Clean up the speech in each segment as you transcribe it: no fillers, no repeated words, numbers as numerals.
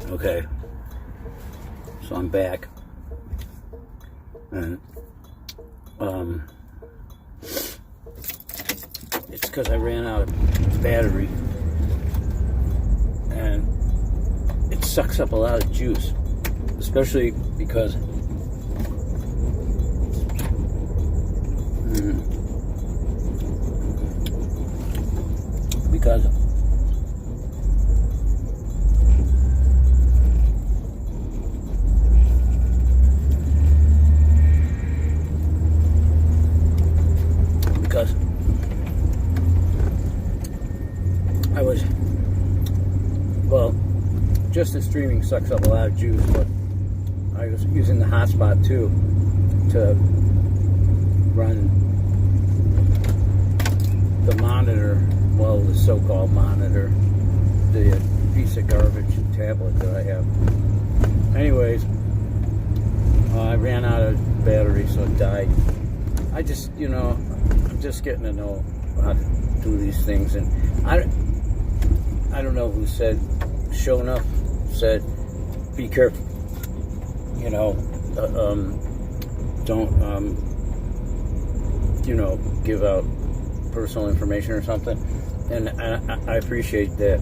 Okay, so I'm back, and it's because I ran out of battery, and it sucks up a lot of juice, especially because because I was, well, just the streaming sucks up a lot of juice, but I was using the hotspot too to run the monitor, well, the so-called monitor, the piece of garbage tablet that I have. Anyways, I ran out of battery, so it died. I just, I'm just getting to know how to do these things, and I don't know who said, Shonuff said, be careful, don't, give out personal information or something, and I appreciate that.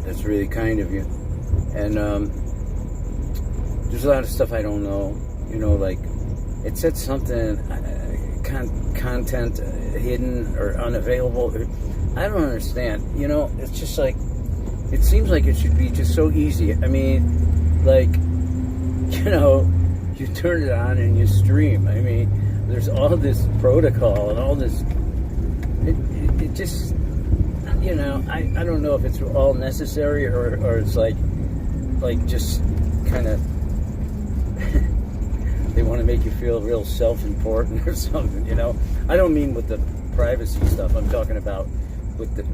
That's really kind of you. And there's a lot of stuff I don't know, like it said something, content hidden or unavailable. I don't understand. It's just like, it seems like it should be just so easy. I mean, like, you turn it on and you stream. I mean, there's all this protocol and all this. It just, I don't know if it's all necessary or it's like just kind of they want to make you feel real self-important or something. I don't mean with the privacy stuff. I'm talking about with the,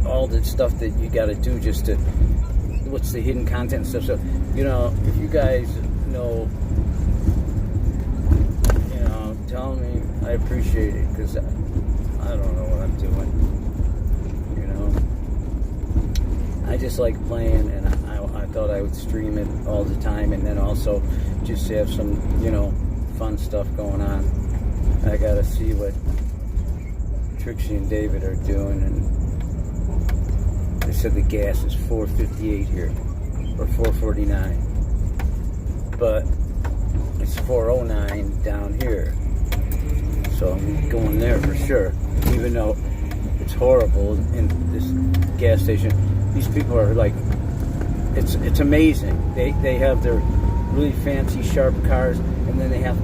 all the stuff that you got to do just to, what's the hidden content and stuff. So, if you guys know, tell me. I appreciate it, because I don't know what I'm doing. I just like playing, and I thought I would stream it all the time, and then also just have some, fun stuff going on. I gotta see what Trixie and David are doing, and they said the gas is $4.58 here, or $4.49, but it's $4.09 down here, so I'm going there for sure, even though it's horrible in this gas station. These people are like, it's amazing. They have their really fancy, sharp cars, and then they have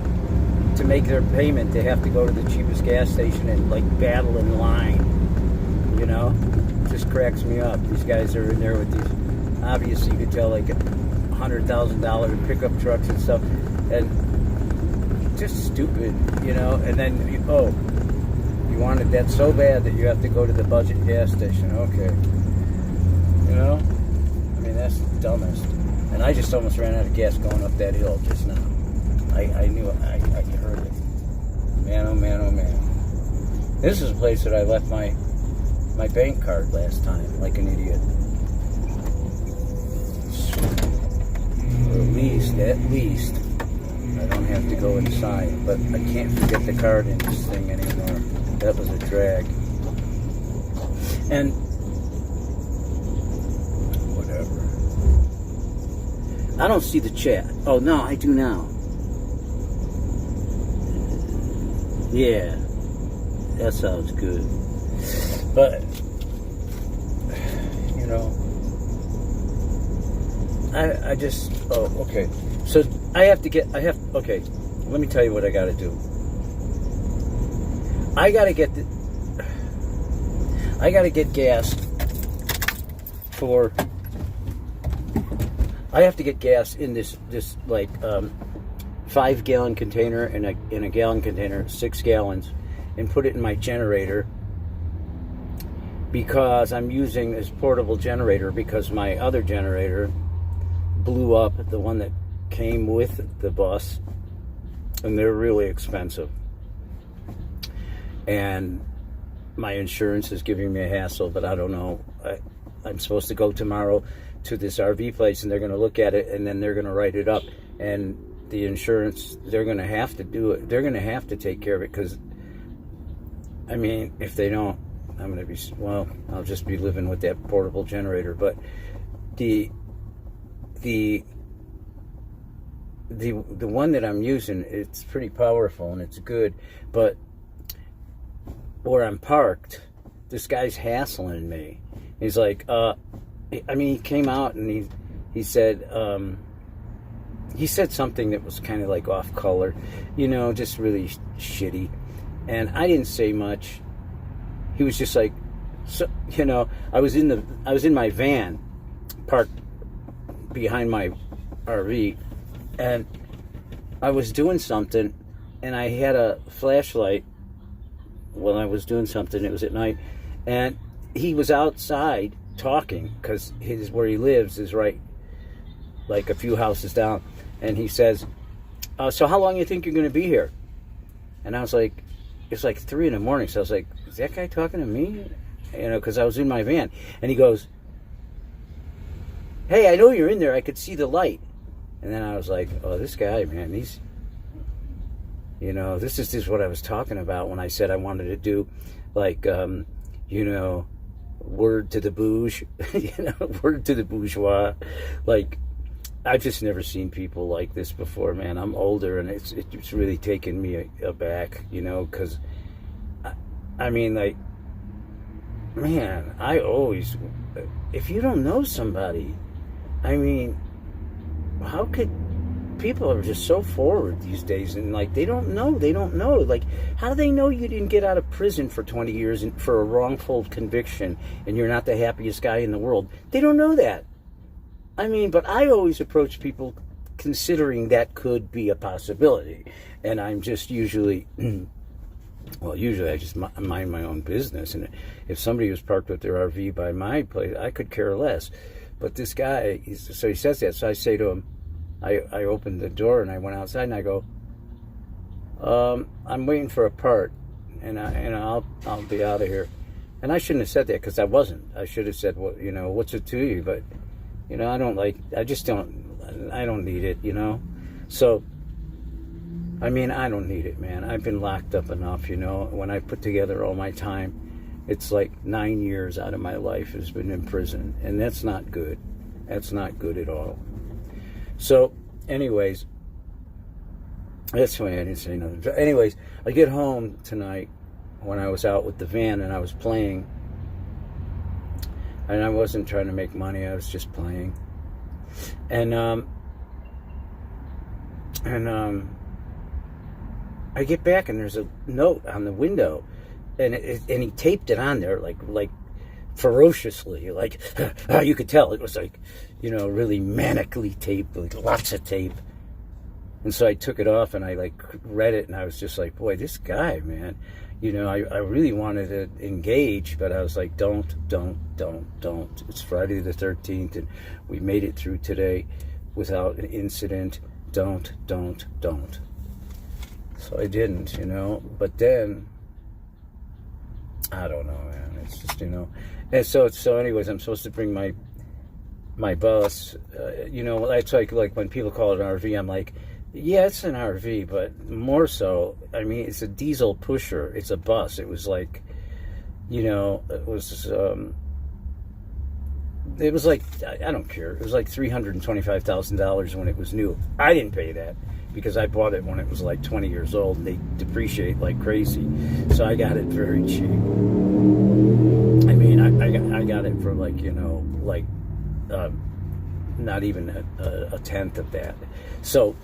to make their payment. They have to go to the cheapest gas station and like battle in line. It just cracks me up. These guys are in there with these, obviously you could tell, like $100,000 pickup trucks and stuff, and just stupid, And then you wanted that so bad that you have to go to the budget gas station. Okay. I mean, that's the dumbest. And I just almost ran out of gas going up that hill just now. I knew it. I heard it. Man, oh man, oh man. This is a place that I left my bank card last time, like an idiot. Or at least, I don't have to go inside. But I can't forget the card in this thing anymore. That was a drag. And I don't see the chat. Oh, no, I do now. Yeah, that sounds good. But, I just, okay. So okay, let me tell you what I gotta do. I gotta get gas for, I have to get gas in this like 5-gallon container and a gallon container, 6 gallons, and put it in my generator, because I'm using this portable generator because my other generator blew up, the one that came with the bus, and they're really expensive. And my insurance is giving me a hassle, but I don't know. I'm supposed to go tomorrow to this RV place, and they're going to look at it, and then they're going to write it up. And the insurance, they're going to have to do it. They're going to have to take care of it, because, I mean, if they don't, I'm going to be, well, I'll just be living with that portable generator. But the one that I'm using, it's pretty powerful and it's good, but where I'm parked, this guy's hassling me. He's like, I mean, he came out and he said something that was kind of like off color, you know, just really shitty. And I didn't say much. He was just like, so, you know, I was in my van parked behind my RV, and I was doing something, and I had a flashlight when I was doing something. It was at night, and he was outside talking, because where he lives is right like a few houses down. And he says, so how long you think you're going to be here? And I was like, it's like 3 a.m. So I was like, is that guy talking to me? You know, because I was in my van. And he goes, hey, I know you're in there. I could see the light. And then I was like, oh, this guy, man, he's, you know, this is just what I was talking about when I said I wanted to do, like, you know, word to the bouge, you know, word to the bourgeois. Like, I've just never seen people like this before, man. I'm older, and it's really taken me aback, you know, because, I mean, like, man, I always, if you don't know somebody, I mean, how could, people are just so forward these days, and like, they don't know, like, how do they know you didn't get out of prison for 20 years for a wrongful conviction, and you're not the happiest guy in the world? They don't know that. I mean, but I always approach people considering that could be a possibility, and I'm just usually, well, usually I just mind my own business, and if somebody was parked with their RV by my place, I could care less. But this guy, so he says that, so I say to him, I opened the door and I went outside and I go, I'm waiting for a part, and I'll be out of here. And I shouldn't have said that, because I wasn't. I should have said, well, you know, what's it to you? But, you know, I don't need it, you know. So, I mean, I don't need it, man. I've been locked up enough, you know. When I put together all my time, it's like 9 years out of my life has been in prison, and that's not good. That's not good at all. So, anyways, that's why I didn't say nothing. Anyways, I get home tonight when I was out with the van and I was playing, and I wasn't trying to make money. I was just playing, and I get back and there's a note on the window, and he taped it on there like ferociously, like you could tell it was like, you know, really manically taped, like lots of tape. And so I took it off and I like read it, and I was just like, boy, this guy, man, you know, I really wanted to engage, but I was like, don't. It's Friday the 13th, and we made it through today without an incident. Don't. So I didn't, you know. But then, I don't know, man. It's just, you know. And so anyways, I'm supposed to bring my bus. You know, it's like when people call it an RV, I'm like, yeah, it's an RV, but more so, I mean, it's a diesel pusher. It's a bus. It was like, you know, it was like, I don't care. It was like $325,000 when it was new. I didn't pay that, because I bought it when it was like 20 years old, and they depreciate like crazy. So I got it very cheap. I mean, I got it for like, you know, like not even a tenth of that. So,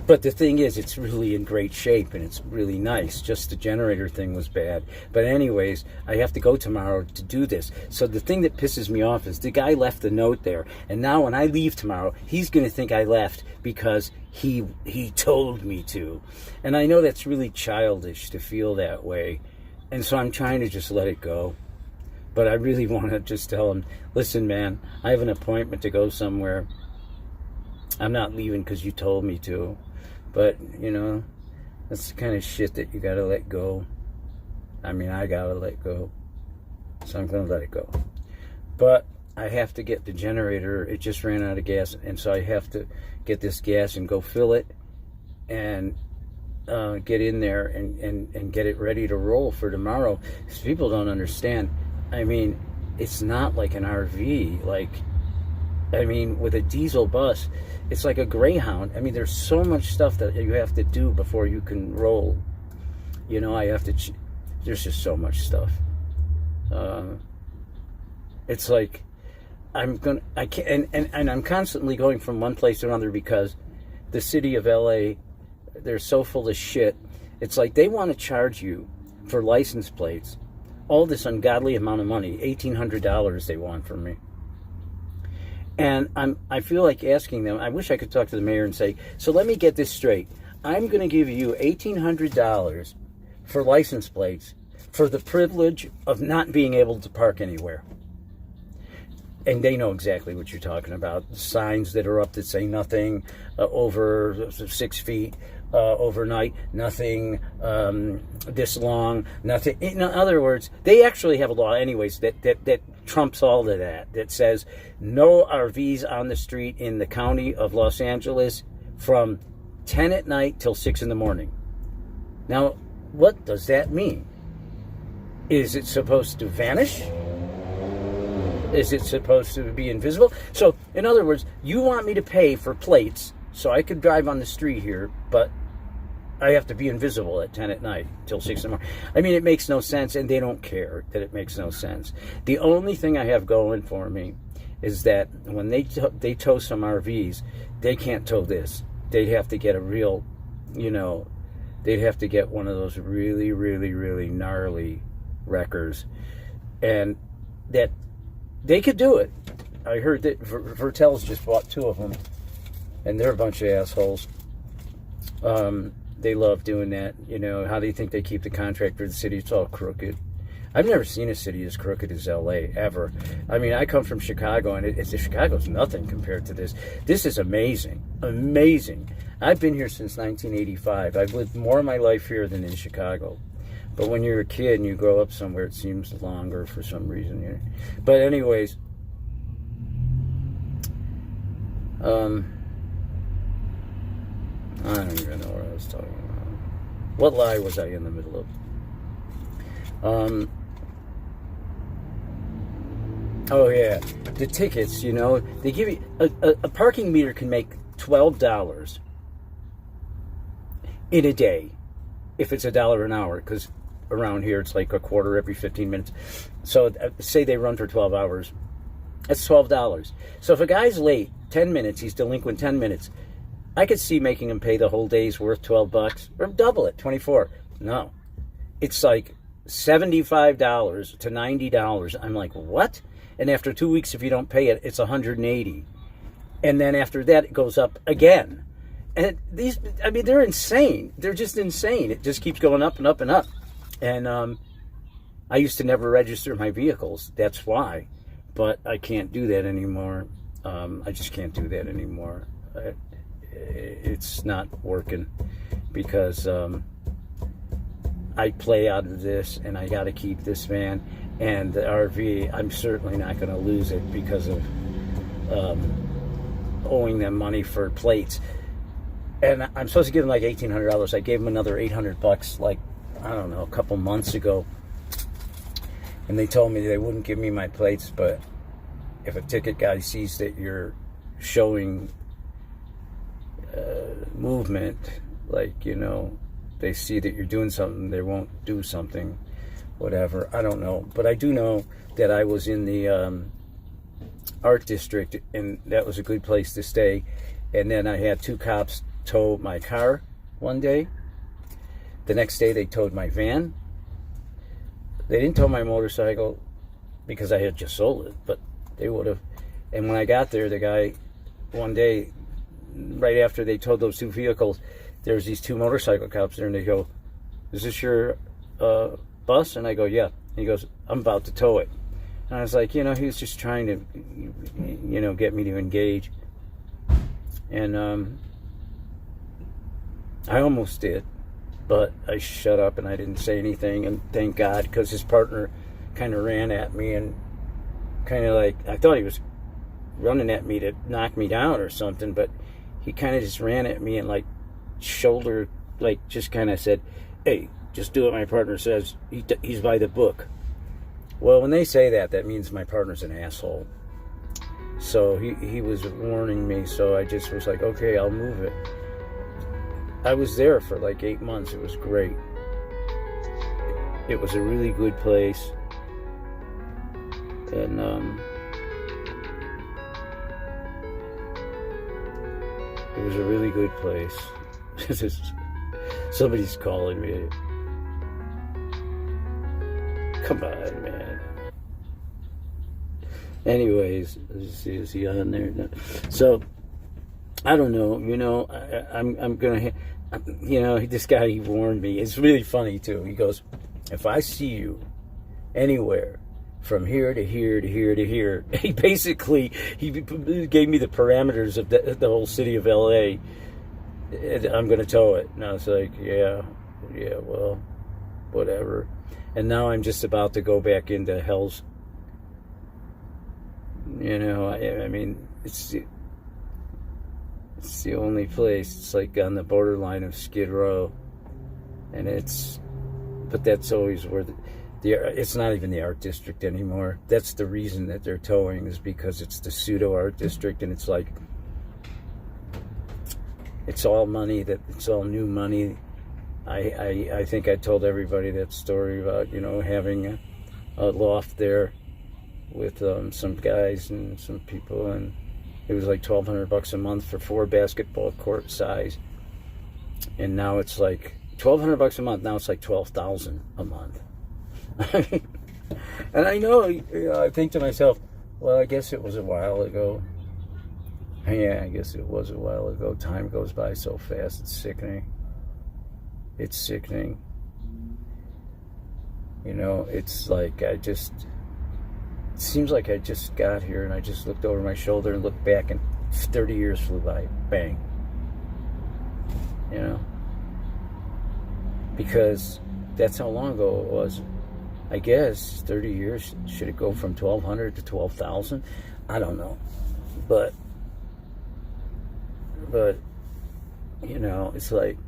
but the thing is, it's really in great shape, and it's really nice. Just the generator thing was bad. But anyways, I have to go tomorrow to do this. So the thing that pisses me off is the guy left the note there. And now when I leave tomorrow, he's going to think I left because he told me to. And I know that's really childish to feel that way. And so I'm trying to just let it go. But I really want to just tell him, listen, man, I have an appointment to go somewhere. I'm not leaving because you told me to. But, you know, that's the kind of shit that you got to let go. I mean, I got to let go. So I'm going to let it go. But I have to get the generator. It just ran out of gas, and so I have to get this gas and go fill it and get in there and get it ready to roll for tomorrow. Because people don't understand. I mean, it's not like an RV. Like, I mean, with a diesel bus, it's like a Greyhound. I mean, there's so much stuff that you have to do before you can roll. You know, I have to. There's just so much stuff. It's like I can't, and I'm constantly going from one place to another because the city of LA, they're so full of shit. It's like they want to charge you for license plates all this ungodly amount of money, $1,800 they want from me. And I feel like asking them, I wish I could talk to the mayor and say, so let me get this straight. I'm going to give you $1,800 for license plates for the privilege of not being able to park anywhere. And they know exactly what you're talking about. Signs that are up that say nothing over 6 feet overnight, nothing this long, nothing. In other words, they actually have a law anyways that trumps all of that, that says no RVs on the street in the county of Los Angeles from 10 at night till 6 in the morning. Now, what does that mean? Is it supposed to vanish? Is it supposed to be invisible? So, in other words, you want me to pay for plates so I could drive on the street here, but I have to be invisible at 10 at night till 6 in the morning. I mean, it makes no sense, and they don't care that it makes no sense. The only thing I have going for me is that when they tow some RVs, they can't tow this. They'd have to get a real, they'd have to get one of those really, really, really gnarly wreckers. And that they could do it. I heard that Vertel's just bought 2 of them, and they're a bunch of assholes. They love doing that. How do you think they keep the contract for the city? It's all crooked. I've never seen a city as crooked as LA, ever. I mean, I come from Chicago, and Chicago's nothing compared to this. This is amazing. Amazing. I've been here since 1985. I've lived more of my life here than in Chicago. But when you're a kid and you grow up somewhere, it seems longer for some reason. But anyways, I don't even know what I was talking about. What lie was I in the middle of? Oh yeah, the tickets. They give you a parking meter can make $12 in a day if it's $1 an hour, because around here it's like a quarter every 15 minutes. So say they run for 12 hours, that's $12. So if a guy's late 10 minutes, he's delinquent 10 minutes. I could see making him pay the whole day's worth $12 or double it, 24. No, it's like $75 to $90. I'm like, what? And after 2 weeks, if you don't pay it, it's $180. And then after that, it goes up again. And they're insane. They're just insane. It just keeps going up and up and up. And I used to never register my vehicles. That's why. But I can't do that anymore. I just can't do that anymore. It's not working because I play out of this, and I got to keep this van. And the RV, I'm certainly not going to lose it because of owing them money for plates. And I'm supposed to give them like $1,800. I gave them another $800, like, I don't know, a couple months ago. And they told me they wouldn't give me my plates, but if a ticket guy sees that you're showing movement, like, they see that you're doing something, they won't do something, whatever. I don't know. But I do know that I was in the art district, and that was a good place to stay. And then I had 2 cops tow my car one day. The next day they towed my van. They didn't tow my motorcycle because I had just sold it, but they would have. And when I got there, the guy, one day, right after they towed those 2 vehicles, there's these 2 motorcycle cops there, and they go, "Is this your bus?" And I go, "Yeah." And he goes, "I'm about to tow it." And I was like, he was just trying to, get me to engage. And I almost did, but I shut up and I didn't say anything. And thank God, because his partner kind of ran at me and kind of like, I thought he was running at me to knock me down or something, but he kind of just ran at me and like shoulder, like just kind of said, hey, just do what my partner says. He's by the book. Well, when they say that, that means my partner's an asshole. So he was warning me, so I just was like, okay, I'll move it. I was there for like 8 months. It was great. It was a really good place. And it was a really good place. Somebody's calling me. Come on, man. Anyways, let's see, is he on there? No. So, I don't know. You know, I'm gonna. You know, this guy, he warned me. It's really funny too. He goes, if I see you anywhere from here to here to here to here, he basically gave me the parameters of the whole city of LA. I'm gonna tow it. And I was like, yeah, well, whatever. And now I'm just about to go back into hell's. You know, I mean, it's the only place. It's like on the borderline of Skid Row, and but that's always where it's not even the art district anymore. That's the reason that they're towing, is because it's the pseudo art district, and it's like it's all money. It's all new money. I think I told everybody that story about, you know, having a loft there with some guys and some people, and it was like $1,200 a month for 4 basketball court size, and now it's like $1,200 a month. Now it's like $12,000 a month. And I know, you know, I think to myself, well, I guess it was a while ago. Yeah, I guess it was a while ago. Time goes by so fast. It's sickening. It's sickening. You know, it's like it seems like I just got here and I just looked over my shoulder and looked back and 30 years flew by. Bang. You know? Because that's how long ago it was. I guess 30 years. Should it go from 1,200 to 12,000? I don't know. But, you know, it's like,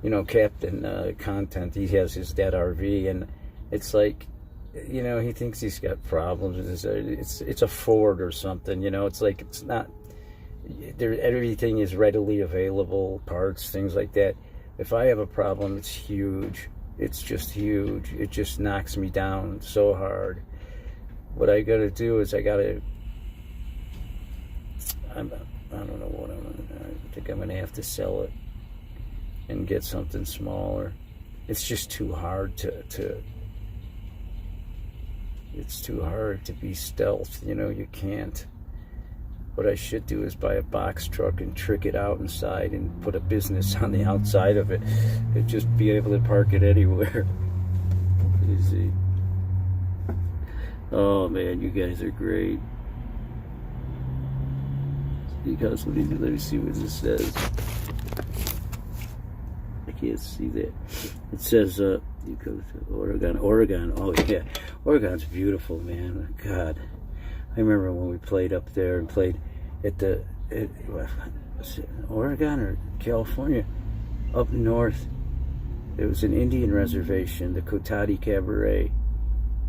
you know, Captain Content, he has his dead RV, and it's like, you know, he thinks he's got problems. It's a Ford or something, you know. It's like, it's not, everything is readily available, parts, things like that. If I have a problem, it's huge. It's just huge. It just knocks me down so hard. What I gotta do is I don't know what I think I'm gonna have to sell it and get something smaller. It's just too hard it's too hard to be stealth, you know. You can't. What I should do is buy a box truck and trick it out inside and put a business on the outside of it and just be able to park it anywhere. You see? Oh man, you guys are great. Because let me see what this says. I can't see that. It says you go to Oregon. Oh yeah, Oregon's beautiful, man. God, I remember when we played up there and played at Oregon or California, up north. It was an Indian reservation, the Cotati Cabaret,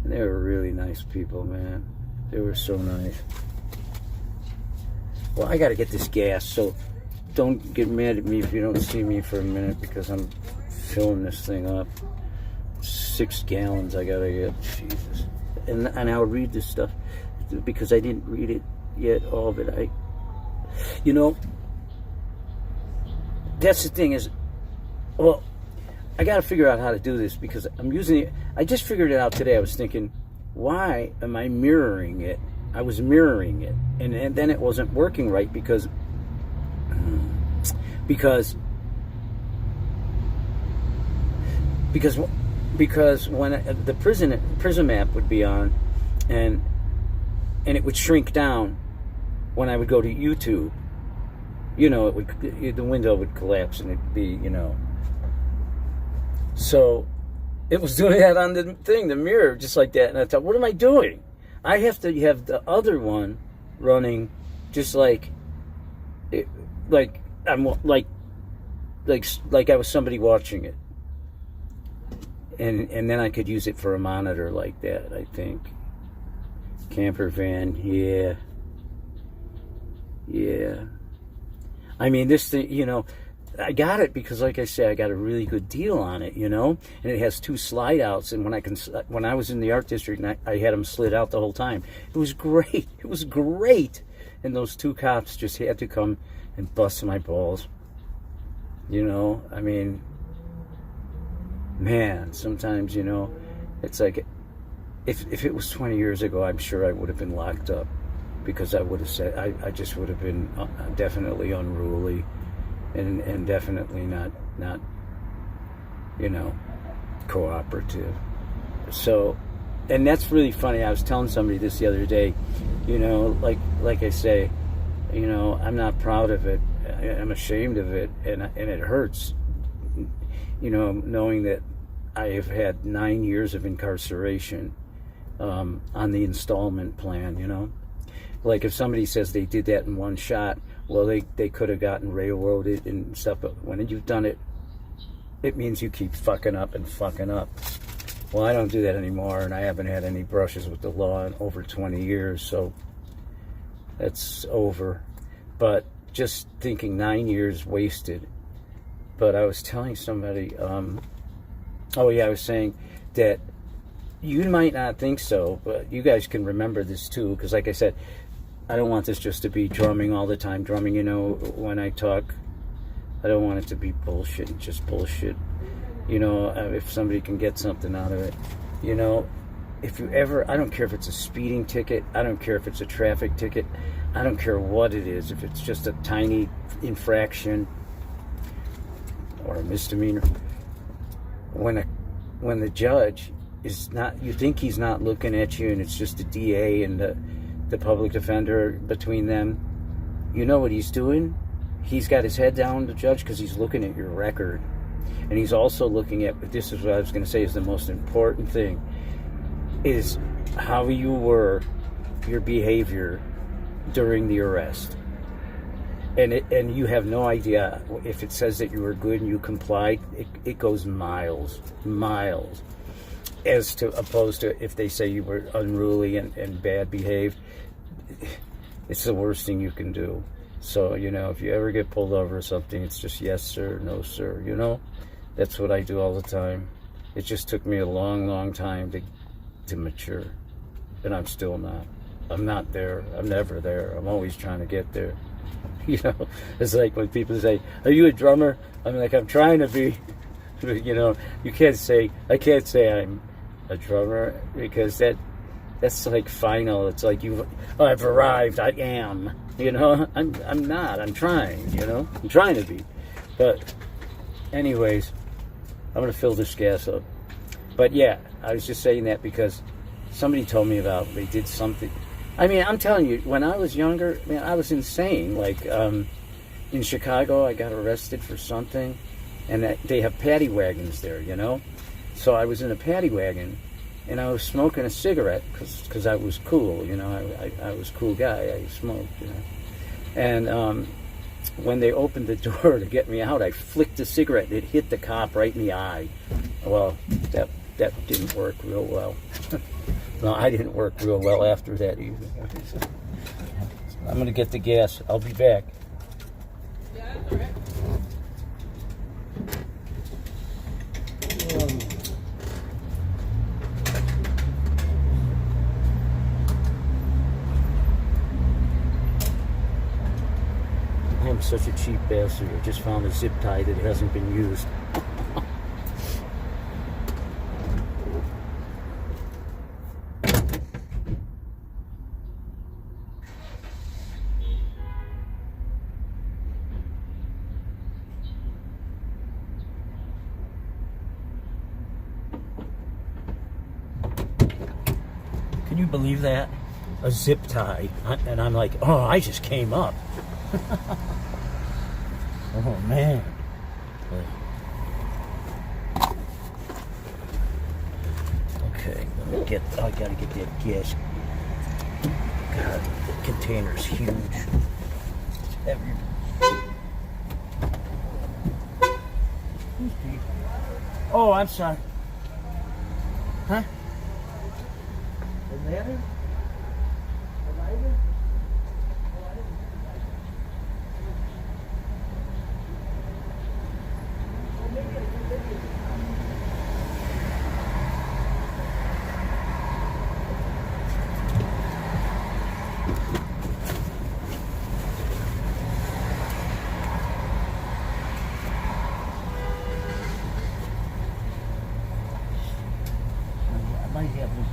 and they were really nice people, man. They were so nice. Well, I got to get this gas, so don't get mad at me if you don't see me for a minute, because I'm filling this thing up. 6 gallons I got to get. Jesus. And I'll read this stuff, because I didn't read it yet, all of it. You know, that's the thing is, well, I got to figure out how to do this, because I'm using it. I just figured it out today. I was thinking, why am I mirroring it? I was mirroring it, and then it wasn't working right, because when the Prism app would be on, and it would shrink down when I would go to YouTube, you know, the window would collapse and it'd be, you know. So It was doing that on the thing, the mirror, just like that. And I thought, what am I doing? I have to have the other one running, just like I'm like I was somebody watching it, and then I could use it for a monitor like that. I think camper van, yeah. I mean, this thing, you know, I got it because, like I say, I got a really good deal on it, you know, and it has 2 slide outs. And when I was in the art district, and I had them slid out the whole time, it was great. It was great. And those 2 cops just had to come and bust my balls. You know, I mean, man, sometimes, you know, it's like, if it was 20 years ago, I'm sure I would have been locked up, because I would have said, I just would have been definitely unruly. And definitely not, you know, cooperative. So, and that's really funny. I was telling somebody this the other day, you know, like I say, you know, I'm not proud of it. I'm ashamed of it, and it hurts, you know, knowing that I have had 9 years of incarceration on the installment plan, you know. Like if somebody says they did that in one shot, well, they could have gotten railroaded and stuff, but when you've done it, it means you keep fucking up and fucking up. Well, I don't do that anymore, and I haven't had any brushes with the law in over 20 years, so that's over. But just thinking 9 years wasted. But I was telling somebody, I was saying that you might not think so, but you guys can remember this too, because like I said, I don't want this just to be drumming all the time. Drumming, you know, when I talk, I don't want it to be bullshit, just bullshit. You know, if somebody can get something out of it. You know, if you ever, I don't care if it's a speeding ticket, I don't care if it's a traffic ticket, I don't care what it is, if it's just a tiny infraction or a misdemeanor. When the judge is not, you think he's not looking at you, and it's just the DA and the public defender between them, you know what he's doing? He's got his head down, the judge, because he's looking at your record. And he's also looking at, this is what I was going to say is the most important thing, is how you were, your behavior during the arrest. And you have no idea, if it says that you were good and you complied, it goes miles, as to opposed to if they say you were unruly and bad behaved. It's the worst thing you can do. So, you know, if you ever get pulled over or something, it's just yes sir, no sir, you know. That's what I do all the time. It just took me a long time to mature, and I'm still not. I'm not there. I'm never there. I'm always trying to get there. You know, it's like when people say, "Are you a drummer?" I'm like, I'm trying to be. You know, I can't say I'm a drummer, because that's like final. It's like I've arrived. I am. You know, I'm not. I'm trying. You know, I'm trying to be. But anyways, I'm gonna fill this gas up. But yeah, I was just saying that because somebody told me about they did something. I mean, I'm telling you, when I was younger, man, I was insane. Like in Chicago, I got arrested for something, and they have paddy wagons there, you know. So I was in a paddy wagon, and I was smoking a cigarette because I was cool, you know. I was a cool guy. I smoked, you know. And when they opened the door to get me out, I flicked the cigarette. It hit the cop right in the eye. Well, that didn't work real well. No, I didn't work real well after that either. I'm going to get the gas. I'll be back. Yeah, that's all right. I'm such a cheap bastard. I just found a zip tie that hasn't been used. Can you believe that? A zip tie. And I'm like, oh, I just came up. Oh, man. I gotta get that gas. God, the container's huge. It's heavy. Oh, I'm sorry. Huh? The ladder? The lighter? I might have one.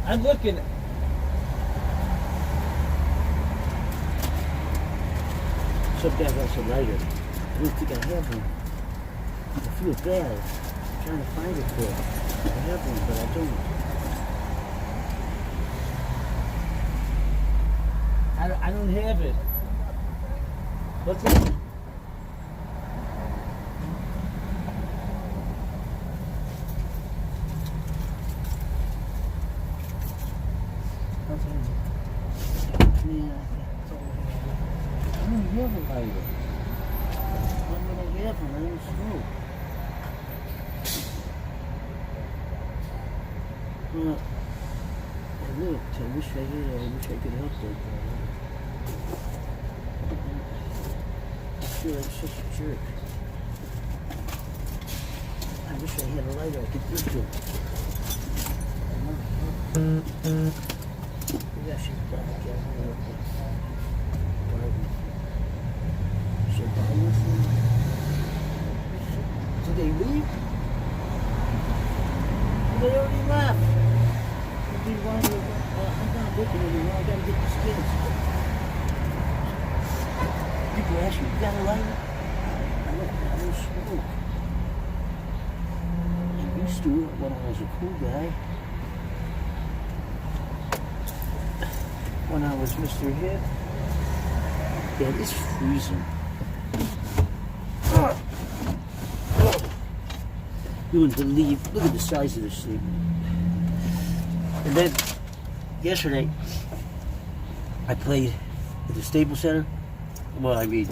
I'm looking. Sometimes that's a lighter. I don't think I have one. I feel bad. I'm trying to find it for. I have one, but I don't. I don't have it. What's it? Well, I looked. I wish I could help that guy. I feel like such a jerk. I wish I had a lighter I could give to him. Maybe I should probably get one of the garden. Should I buy one for him? Did they leave? They already left. I'm not looking anymore. I gotta get the skins. People ask me, you got a lighter? I don't smoke. I used to when I was a cool guy. When I was Mr. Hip. Yeah, it's freezing. You wouldn't believe, look at the size of this thing. And then, yesterday, I played at the Staples Center. Well, I mean,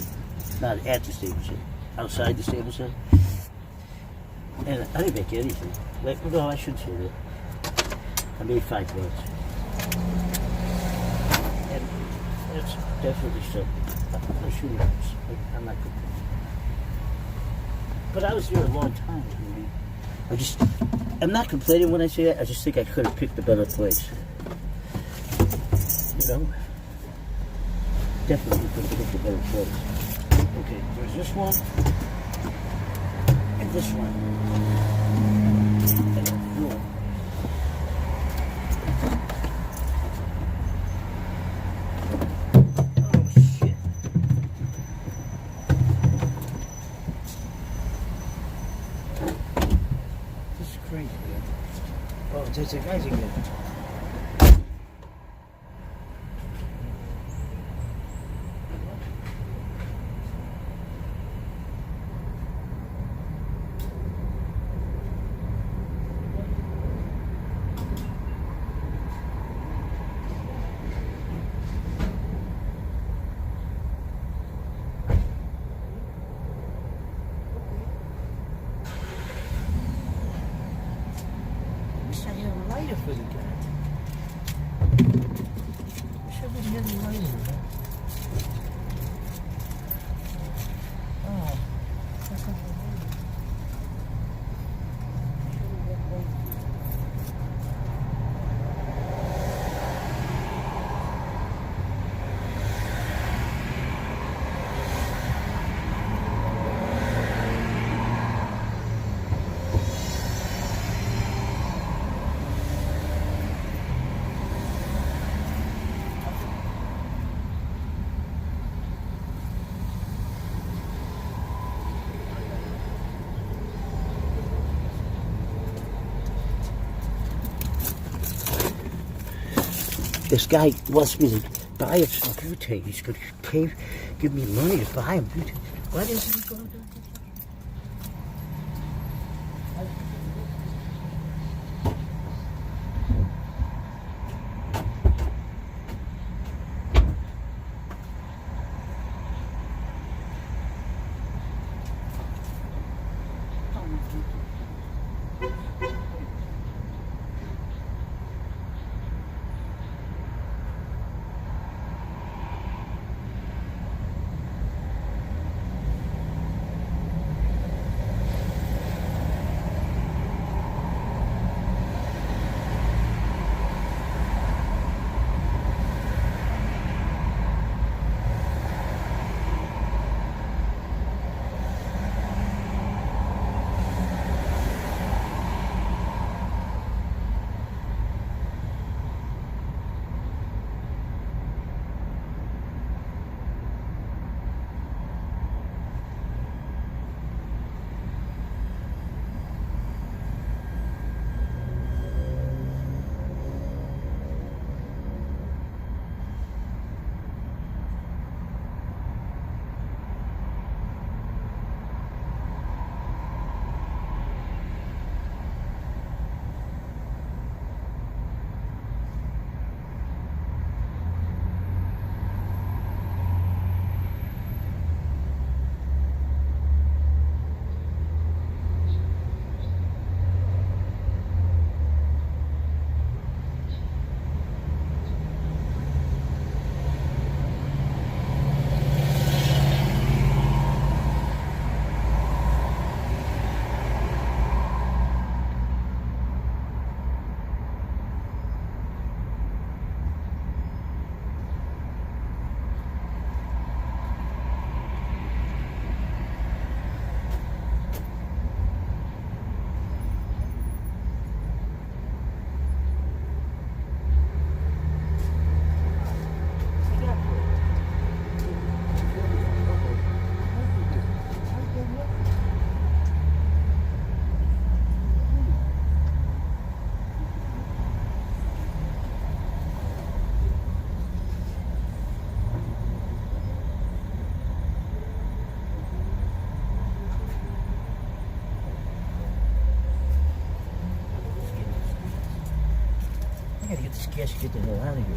not at the Staples Center, outside the Staples Center. And I didn't make anything. Like, no, I shouldn't say that. I made $5. And that's definitely something. I shouldn't have. I'm not good. But I was there a long time. I'm not complaining when I say that. I just think I could have picked a better place. You know? Definitely could have picked a better place. Okay, there's this one. And this one. And then one. Oh, shit. Crazy, man. Oh, it's a guy's again. For the guy. Somebody had a lighter. Oh. this guy wants me to buy some butane. He's going to give me money to buy him butane. What is he going to do? I gotta get this gas to get the hell out of here.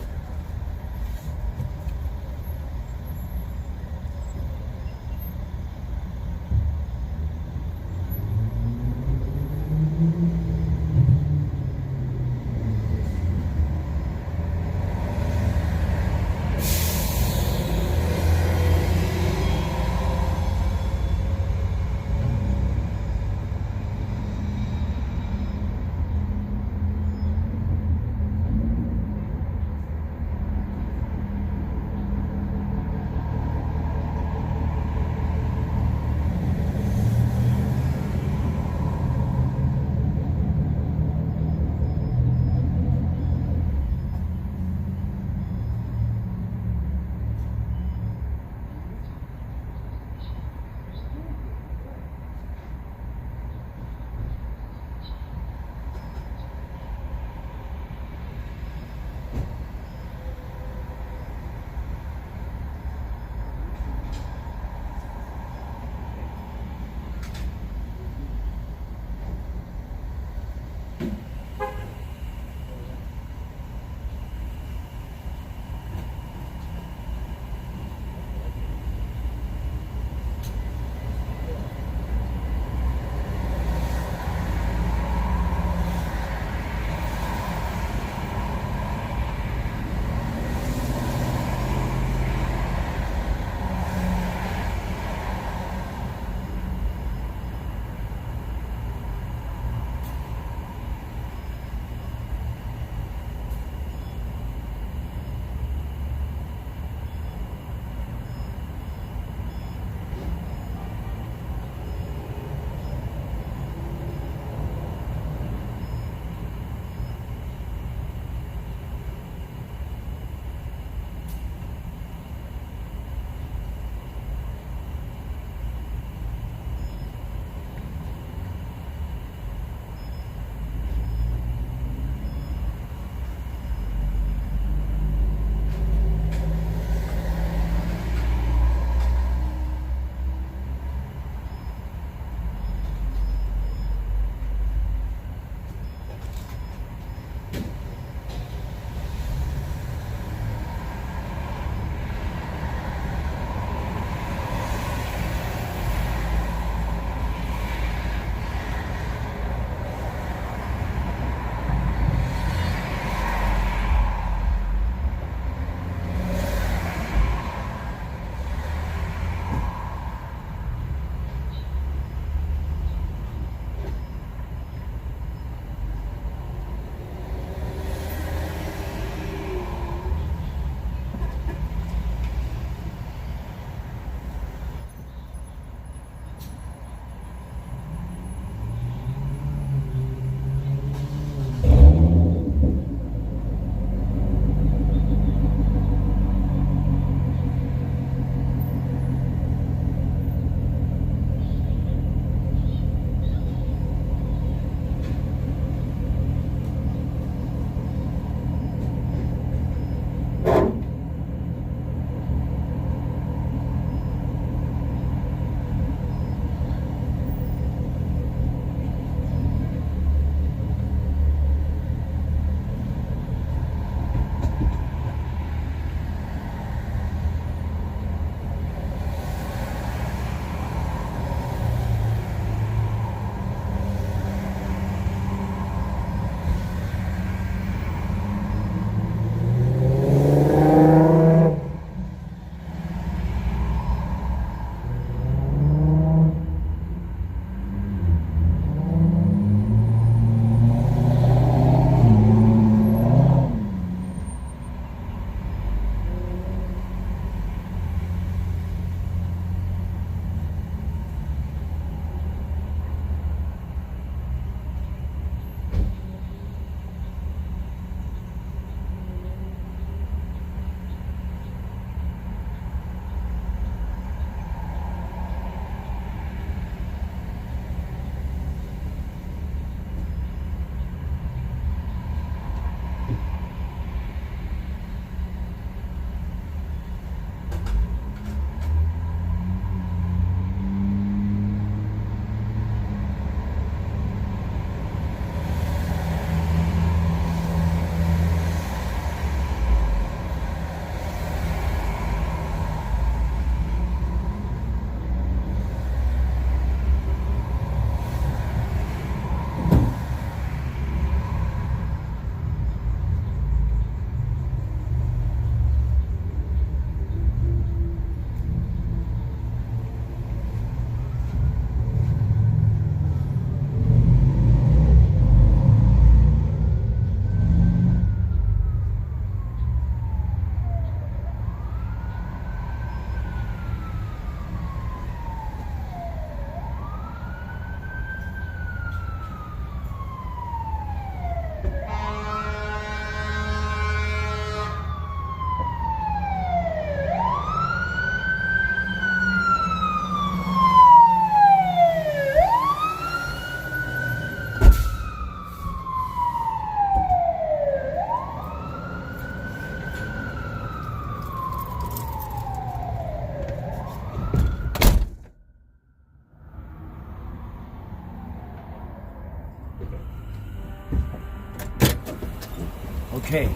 Okay,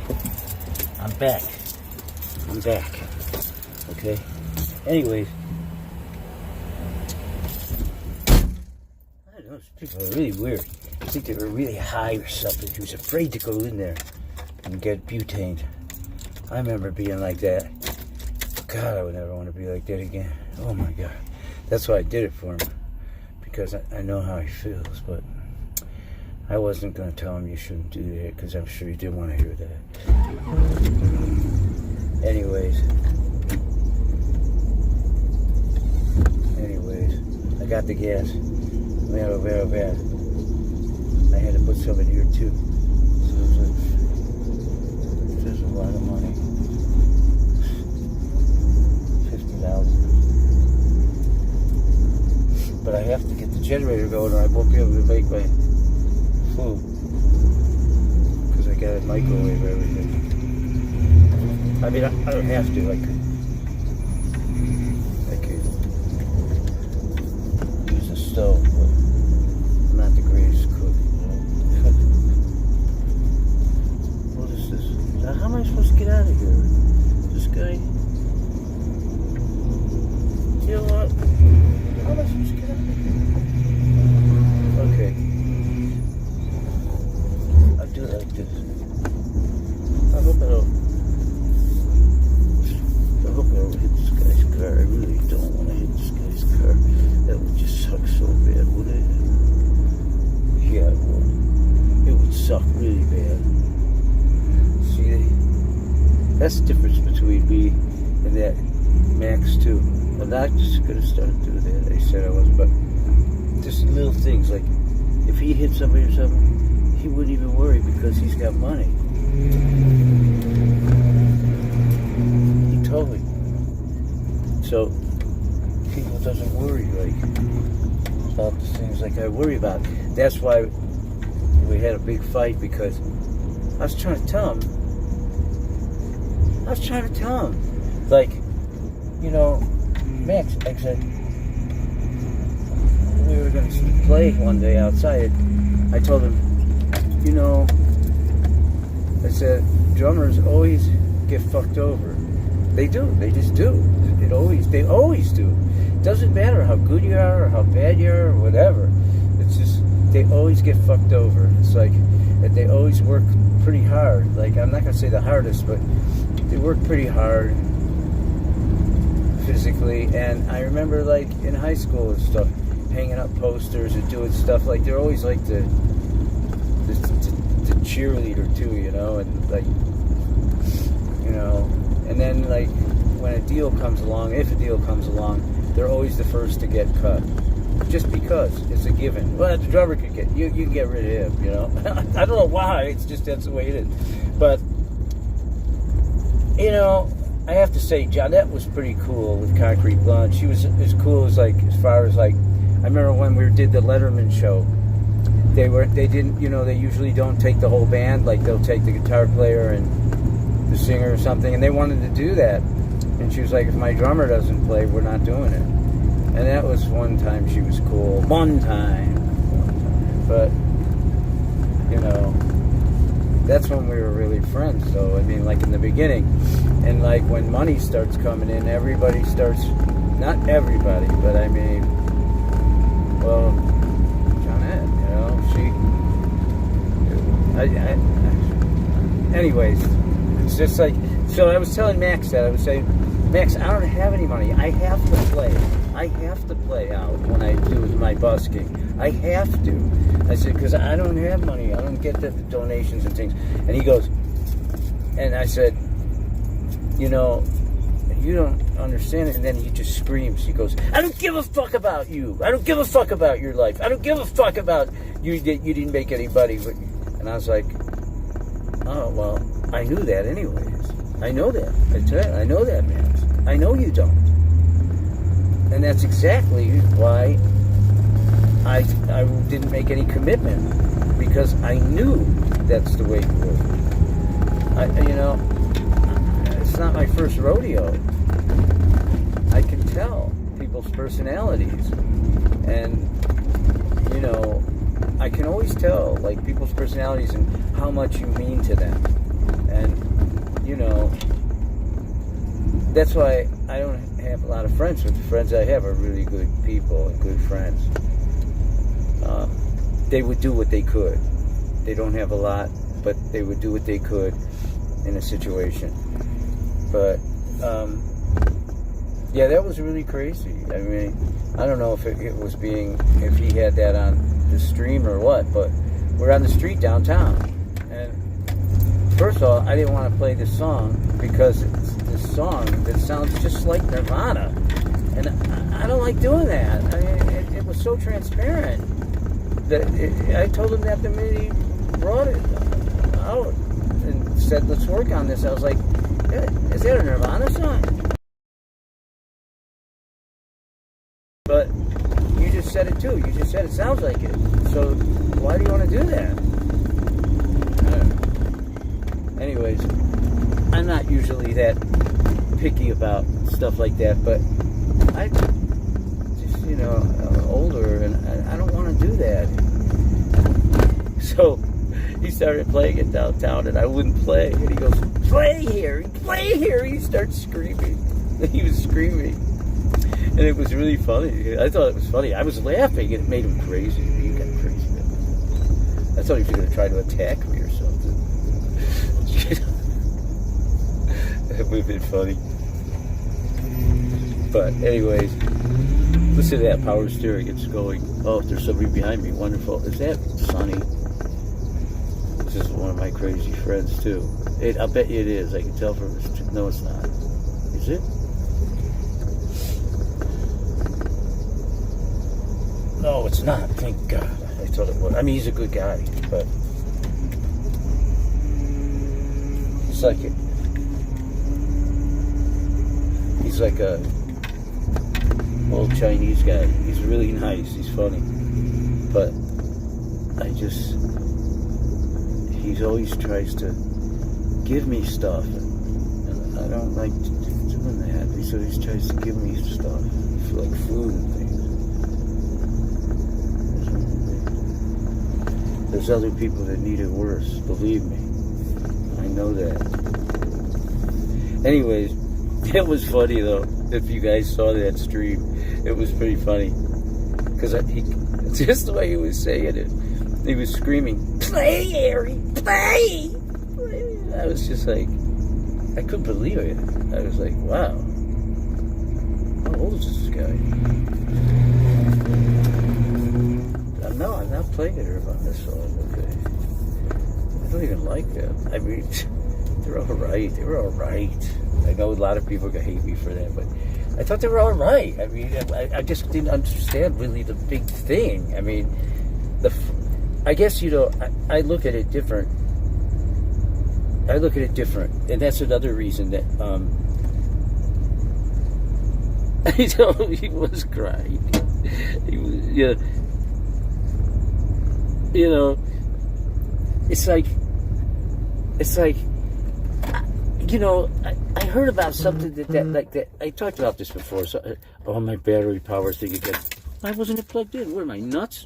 I'm back. Okay. Anyways, I don't know. These people are really weird. I think they were really high or something. He was afraid to go in there and get butained. I remember being like that. God, I would never want to be like that again. Oh my God. That's why I did it for him. Because I know how he feels, but I wasn't going to tell him you shouldn't do that because I'm sure he didn't want to hear that. Anyways, I got the gas. Very bad. I had to put some in here too. So there's a lot of money. $50,000. But I have to get the generator going or I won't be able to make my food. Because I got to microwave everything. I mean, I don't have to. I could use a stove, but I'm not the greatest cook. What is this? Now, how am I supposed to get out of here? This guy? You know what? How am I supposed to get out of here? Okay. I'll do it like this. I hope I don't hit this guy's car. I really don't want to hit this guy's car. That would just suck so bad, wouldn't it? Yeah, it would. It would suck really bad. See, that's the difference between me and that Max too. I'm not just gonna start doing that. They said I wasn't, but just little things like if he hit somebody or something, he wouldn't even worry because he's got money. He told me. So people doesn't worry like about the things like I worry about. That's why we had a big fight because I was trying to tell him. Like, you know, Max, I said, we were going to play one day outside. I told him, you know, I said, drummers always get fucked over. They do. They just do. They always do. It doesn't matter how good you are or how bad you are or whatever. It's just, they always get fucked over. It's like that they always work pretty hard. Like, I'm not going to say the hardest, but they work pretty hard physically. And I remember, like, in high school and stuff, hanging up posters and doing stuff. Like, they're always like the cheerleader, too, you know? And, like, you know, and then, like, when a deal comes along, if a deal comes along, they're always the first to get cut. Just because it's a given. Well, the drummer could get, you can get rid of him, you know? I don't know why, it's just that's the way it is. But, you know, I have to say, Johnette was pretty cool with Concrete Blonde. She was as cool as, like, as far as, like, I remember when we did the Letterman show, they didn't, you know, they usually don't take the whole band, like, they'll take the guitar player and the singer or something, and they wanted to do that. And she was like, if my drummer doesn't play, we're not doing it. And that was one time she was cool. One time. But, you know, that's when we were really friends, though. I mean, like in the beginning. And, like, when money starts coming in, everybody starts, not everybody, but I mean, well, Johnette, you know, anyways, it's just like, so I was telling Max that, I was saying, Max, I don't have any money. I have to play. I have to play out when I do my busking. I have to. I said, because I don't have money. I don't get the donations and things. And he goes, and I said, you know, you don't understand it. And then he just screams. He goes, I don't give a fuck about you. I don't give a fuck about your life. I don't give a fuck about you that you didn't make any money. And I was like, oh, well, I knew that anyways. I know that. I know that, man. I know you don't. And that's exactly why I didn't make any commitment, because I knew that's the way it was. You know, it's not my first rodeo. I can tell people's personalities. And, you know, I can always tell, like, people's personalities and how much you mean to them. And, you know, that's why I don't have a lot of friends, but the friends I have are really good people and good friends. They would do what they could. They don't have a lot, but they would do what they could in a situation. But, yeah, that was really crazy. I mean, I don't know if if he had that on the stream or what, but we're on the street downtown. And first of all, I didn't want to play this song because it's this song that sounds just like Nirvana. And I don't like doing that. I mean, it was so transparent that I told him that the minute he brought it out and said, let's work on this. I was like, yeah, is that a Nirvana song? But you just said it too. You just said it sounds like it. So why do you want to do that? I don't know. Anyways, I'm not usually that picky about stuff like that, but I just, you know, I'm older and I don't want to do that. So he started playing it downtown and I wouldn't play. And he goes, play here, play here. He starts screaming. He was screaming. And it was really funny. I thought it was funny. I was laughing and it made him crazy. He got crazy. I thought he was going to try to attack me or something. That would have been funny. But anyways, listen to that power steering. It's going. Oh, there's somebody behind me. Wonderful. Is that Sonny? This is one of my crazy friends too. I'll bet you it is. I can tell from his... No, it's not. Is it? No, it's not. Thank God. I thought it was. I mean, he's a good guy, but he's like a old Chinese guy. He's really nice. He's funny, but he always tries to give me stuff, and I don't like doing that. So he tries to give me stuff, like food and things. There's other people that need it worse, believe me. I know that. Anyways, it was funny though. If you guys saw that stream, it was pretty funny. Because just the way he was saying it, he was screaming, play, Harry, play! I was just like, I couldn't believe it. I was like, wow. How old is this guy? No, I'm not playing it on this song, okay. I don't even like them. I mean, they're alright. They were alright. I know a lot of people are going to hate me for that, but I thought they were alright. I mean, I just didn't understand really the big thing. I mean, I guess, you know, I look at it different. And that's another reason that, I know he was crying. He was, yeah. You know, it's like, you know, I heard about something that I talked about this before. So, oh, my battery power thing again. Why wasn't it plugged in? What am I, nuts?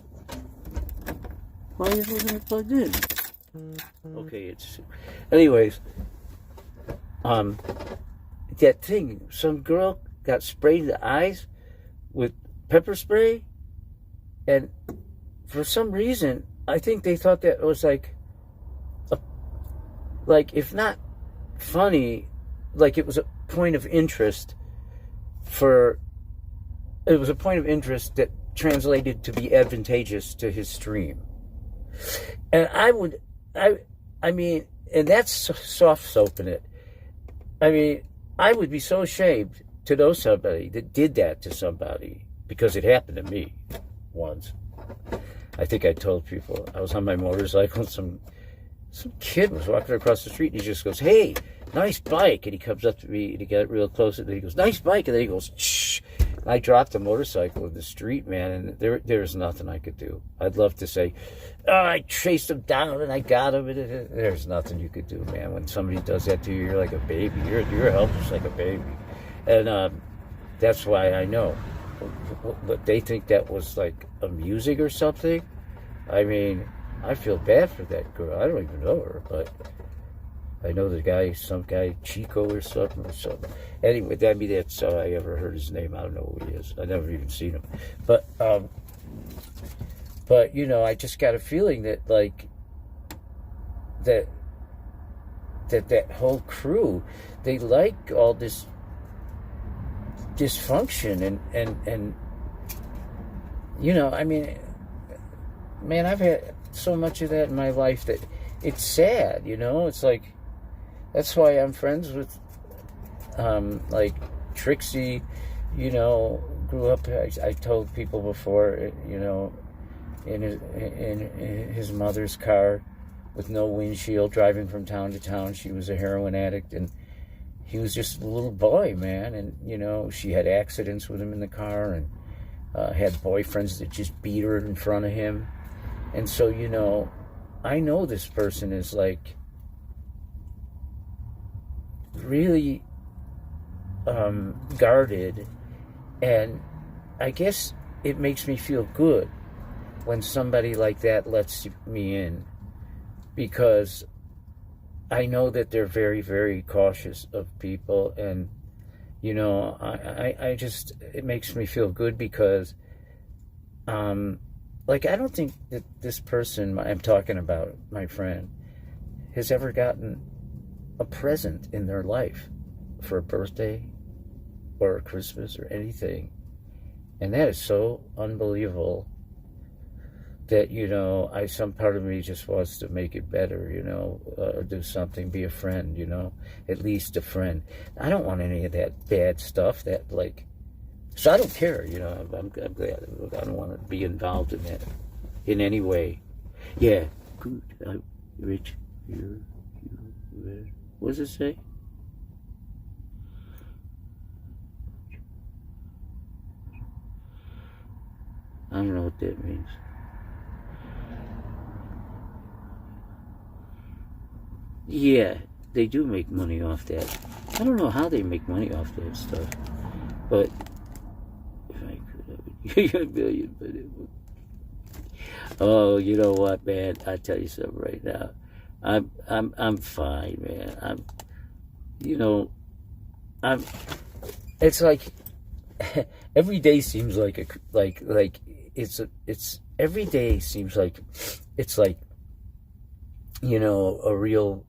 Why wasn't it plugged in? Okay, anyways, that thing, some girl got sprayed in the eyes with pepper spray, and for some reason, I think they thought that was like if not funny, like it was a point of interest that translated to be advantageous to his stream. And I mean, and that's soft soaping it. I mean, I would be so ashamed to know somebody that did that to somebody, because it happened to me once. I think I told people I was on my motorcycle and some kid was walking across the street and he just goes, hey, nice bike. And he comes up to me and he got real close and then he goes, nice bike. And then he goes, shh. And I dropped the motorcycle in the street, man, and there's nothing I could do. I'd love to say, oh, I chased him down and I got him. And there's nothing you could do, man. When somebody does that to you, you're like a baby. You're helpless like a baby. And that's why I know. But they think that was like amusing or something. I mean, I feel bad for that girl. I don't even know her, but I know the guy, some guy, Chico or something. Anyway, that's all I ever heard his name. I don't know who he is. I never even seen him. But you know, I just got a feeling that, like, that whole crew, they like all this dysfunction and you know, I mean, man, I've had so much of that in my life that it's sad, you know. It's like, that's why I'm friends with like Trixie, you know, grew up, I told people before, you know, in his mother's car with no windshield, driving from town to town. She was a heroin addict, and he was just a little boy, man. And, you know, she had accidents with him in the car, and had boyfriends that just beat her in front of him. And so, you know, I know this person is, like, really guarded, and I guess it makes me feel good when somebody like that lets me in, because I know that they're very, very cautious of people. And, you know, I just, it makes me feel good because, like, I don't think that this person I'm talking about, my friend, has ever gotten a present in their life for a birthday or a Christmas or anything. And that is so unbelievable that, you know, some part of me just wants to make it better, you know, do something, be a friend, you know, at least a friend. I don't want any of that bad stuff that, like, so I don't care, you know. I'm glad. I don't want to be involved in that in any way. Yeah, good. Rich, what does it say? I don't know what that means. Yeah, they do make money off that. I don't know how they make money off that stuff, but if I could, I would give you $1 million. But it would. Oh, you know what, man? I tell you something right now. I'm fine, man. You know, It's like every day seems like every day seems like it's like, you know, a real.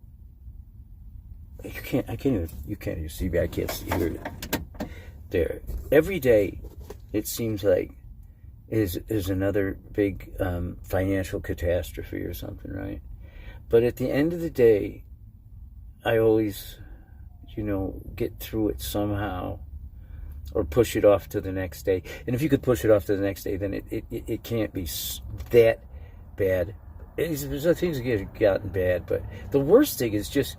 You can't even see me. I can't see you there. Every day, it seems like is another big financial catastrophe or something, right? But at the end of the day, I always, you know, get through it somehow, or push it off to the next day. And if you could push it off to the next day, then it can't be that bad. Things have gotten bad, but the worst thing is just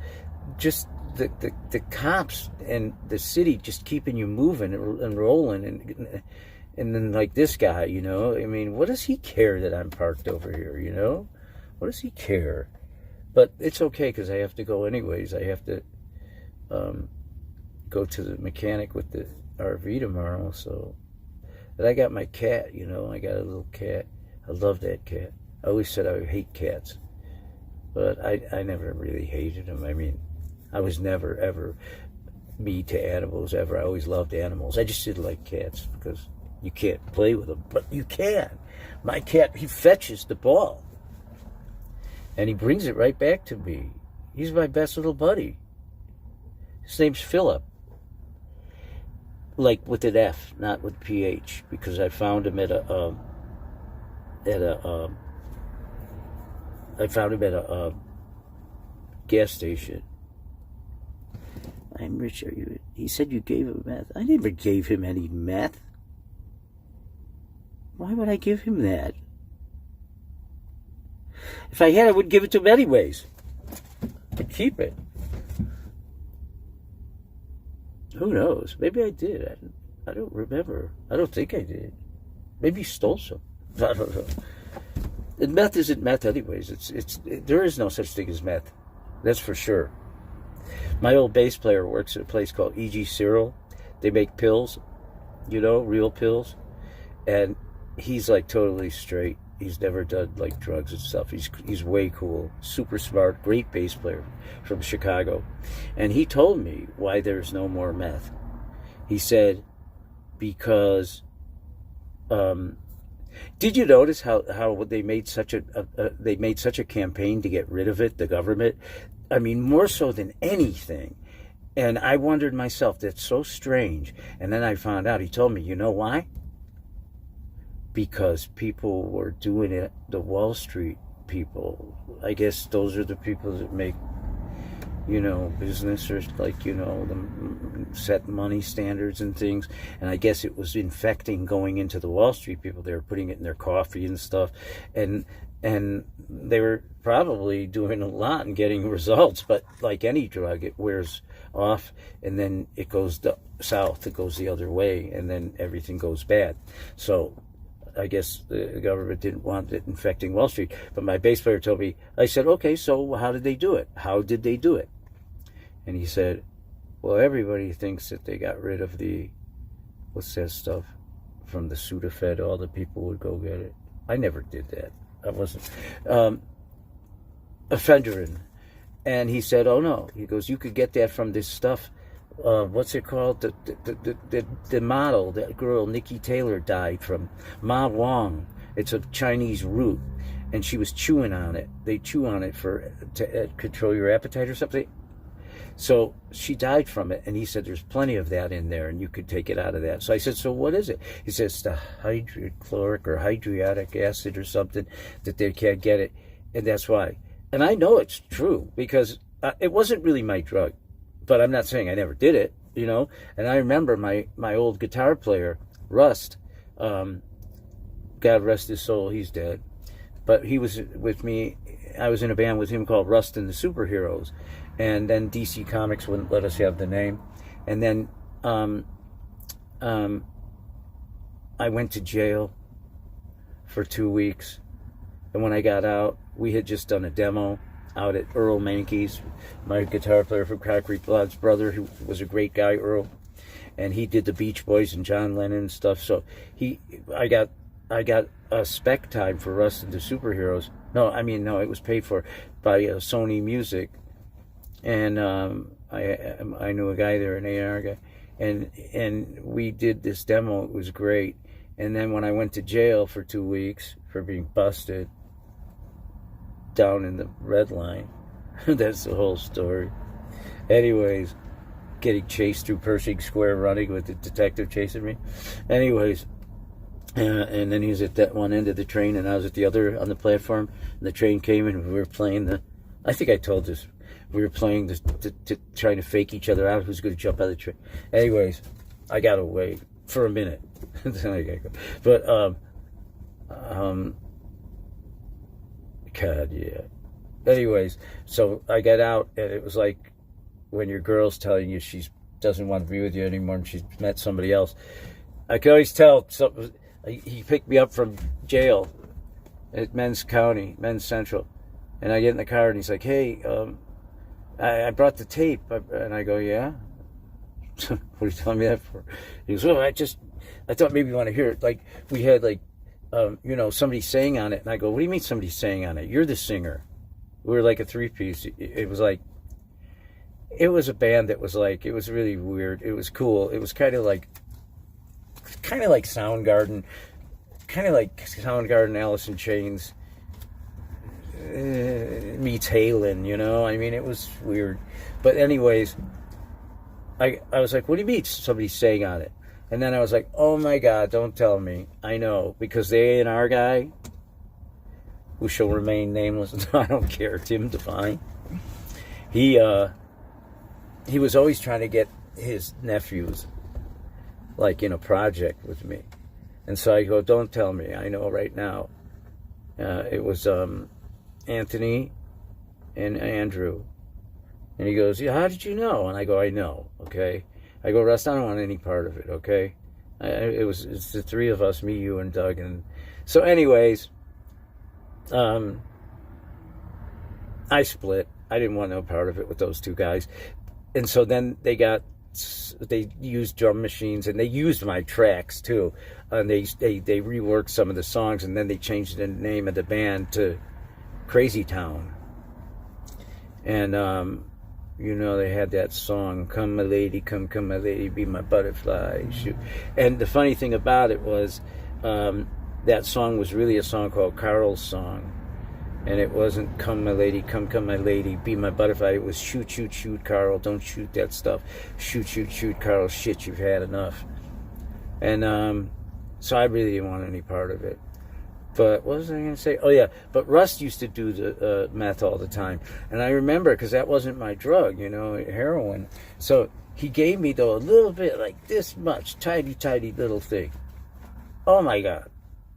the cops and the city just keeping you moving and rolling, and then, like, this guy, you know, I mean, what does he care that I'm parked over here, you know? What does he care? But it's okay, because I have to go anyways. I have to go to the mechanic with the RV tomorrow, so. And I got my cat, you know, I got a little cat. I love that cat. I always said I would hate cats, but I never really hated them. I mean, I was never, ever me to animals, ever. I always loved animals. I just didn't like cats, because you can't play with them, but you can. My cat, he fetches the ball, and he brings it right back to me. He's my best little buddy. His name's Philip. Like with an F, not with PH, because I found him at a gas station. I'm rich. Are you? He said you gave him meth. I never gave him any meth. Why would I give him that? If I had, I would give it to him anyways. I'd keep it. Who knows? Maybe I did. I don't remember. I don't think I did. Maybe he stole some. I don't know. And meth isn't meth anyways. There is no such thing as meth. That's for sure. My old bass player works at a place called E.G. Cyril. They make pills, you know, real pills. And he's like totally straight. He's never done like drugs and stuff. He's way cool, super smart, great bass player from Chicago. And he told me why there's no more meth. He said, because did you notice how they made such a campaign to get rid of it, the government? I mean, more so than anything. And I wondered myself, that's so strange. And then I found out, he told me, you know why? Because people were doing it, the Wall Street people. I guess those are the people that make, business, or like, set money standards and things. And I guess it was infecting going into the Wall Street people. They were putting it in their coffee and stuff. And they were probably doing a lot and getting results. But like any drug, it wears off and then it goes south. It goes the other way, and then everything goes bad. So I guess the government didn't want it infecting Wall Street. But my bass player told me, I said, okay, so how did they do it? How did they do it? And he said, well, everybody thinks that they got rid of what's that stuff from the Sudafed, all the people would go get it. I never did that. I wasn't. Ephedrine. And he said, oh no. He goes, you could get that from this stuff. What's it called? The model, that girl, Nikki Taylor, died from Ma Wong. It's a Chinese root, and she was chewing on it. They chew on it to control your appetite or something. So she died from it, and he said there's plenty of that in there, and you could take it out of that. So I said, so what is it? He says it's the hydrochloric or hydriatic acid or something that they can't get it, and that's why. And I know it's true because it wasn't really my drug. But I'm not saying I never did it, And I remember my old guitar player, Rust, God rest his soul, he's dead. But he was with me. I was in a band with him called Rust and the Superheroes. And then DC Comics wouldn't let us have the name. And then I went to jail for 2 weeks. And when I got out, we had just done a demo out at Earl Mankey's, my guitar player from Concrete Blonde's brother, who was a great guy, Earl, and he did the Beach Boys and John Lennon and stuff. So I got a spec time for Rust and the Superheroes. No, it was paid for by Sony Music, and I knew a guy there, an A&R guy, and we did this demo. It was great. And then when I went to jail for 2 weeks for being busted down in the red line, that's the whole story. Anyways, getting chased through Pershing Square, running with the detective chasing me. Anyways, and then he was at that one end of the train, and I was at the other on the platform. And the train came, and we were playing I think I told this. We were playing trying to fake each other out. Who's going to jump out of the train? Anyways, I got away for a minute. Then I got to go. But God, yeah. Anyways, so I got out, and it was like when your girl's telling you she doesn't want to be with you anymore and she's met somebody else. I could always tell something. He picked me up from jail at Men's Central, and I get in the car, and he's like, hey, I brought the tape. And I go, yeah? What are you telling me that for? He goes, well, I thought maybe you want to hear it. Like, we had, somebody sang on it. And I go, what do you mean somebody sang on it? You're the singer. We were like a three-piece. It was a band that was like, it was really weird. It was cool. It was kind of like Soundgarden. Alice in Chains meets Halen, it was weird. But anyways, I was like, what do you mean somebody sang on it? And then I was like, oh my God, don't tell me. I know, because the A&R guy, who shall remain nameless, I don't care, Tim Devine, he was always trying to get his nephews, like, in a project with me. And so I go, don't tell me, I know right now. It was Anthony and Andrew. And he goes, yeah, how did you know? And I go, I know, okay? I go, Russ, I don't want any part of it, okay? It's the three of us, me, you, and Doug. And so anyways, I split. I didn't want no part of it with those two guys. And so then they got they used drum machines, and they used my tracks too, and they reworked some of the songs, and then they changed the name of the band to Crazy Town. And they had that song, "Come my lady, come my lady, be my butterfly." Shoot. And the funny thing about it was, that song was really a song called Carl's Song. And it wasn't "Come my lady, come my lady, be my butterfly." It was "Shoot, shoot, shoot, Carl, don't shoot that stuff. Shoot, shoot, shoot, Carl, shit, you've had enough." And so I really didn't want any part of it. But what was I going to say? Oh, yeah. But Russ used to do the meth all the time. And I remember, because that wasn't my drug, heroin. So he gave me, though, a little bit, like this much, tiny, tiny little thing. Oh, my God.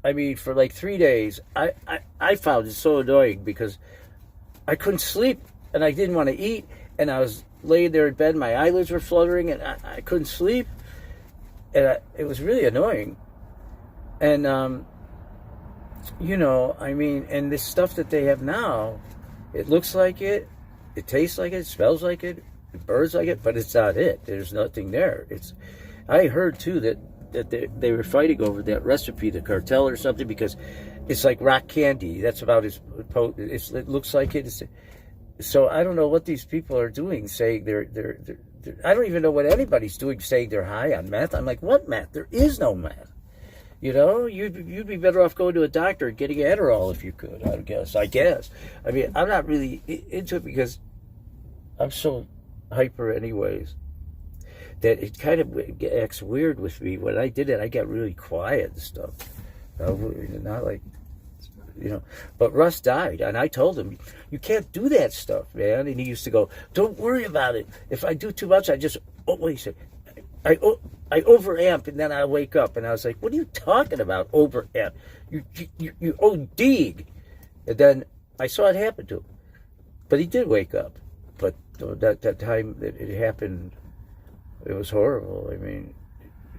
I mean, for like 3 days, I found it so annoying because I couldn't sleep and I didn't want to eat. And I was laying there in bed, my eyelids were fluttering and I couldn't sleep. And it was really annoying. And, and this stuff that they have now, it looks like it tastes like it smells like it burns like it, but it's not it. There's nothing there. I heard, too, that they were fighting over that recipe, the cartel or something, because it's like rock candy. That's about as potent. It looks like it. So I don't know what these people are doing, saying they're I don't even know what anybody's doing, saying they're high on meth. I'm like, what meth? There is no meth. You'd be better off going to a doctor and getting Adderall if you could, I guess. I mean, I'm not really into it because I'm so hyper anyways, that it kind of acts weird with me. When I did it, I got really quiet and stuff. Not like, But Russ died, and I told him, you can't do that stuff, man. And he used to go, don't worry about it. If I do too much, he said, I overamp, and then I wake up. And I was like, what are you talking about, overamp? You OD'd. And then I saw it happen to him. But he did wake up. But that time that it happened, it was horrible. I mean,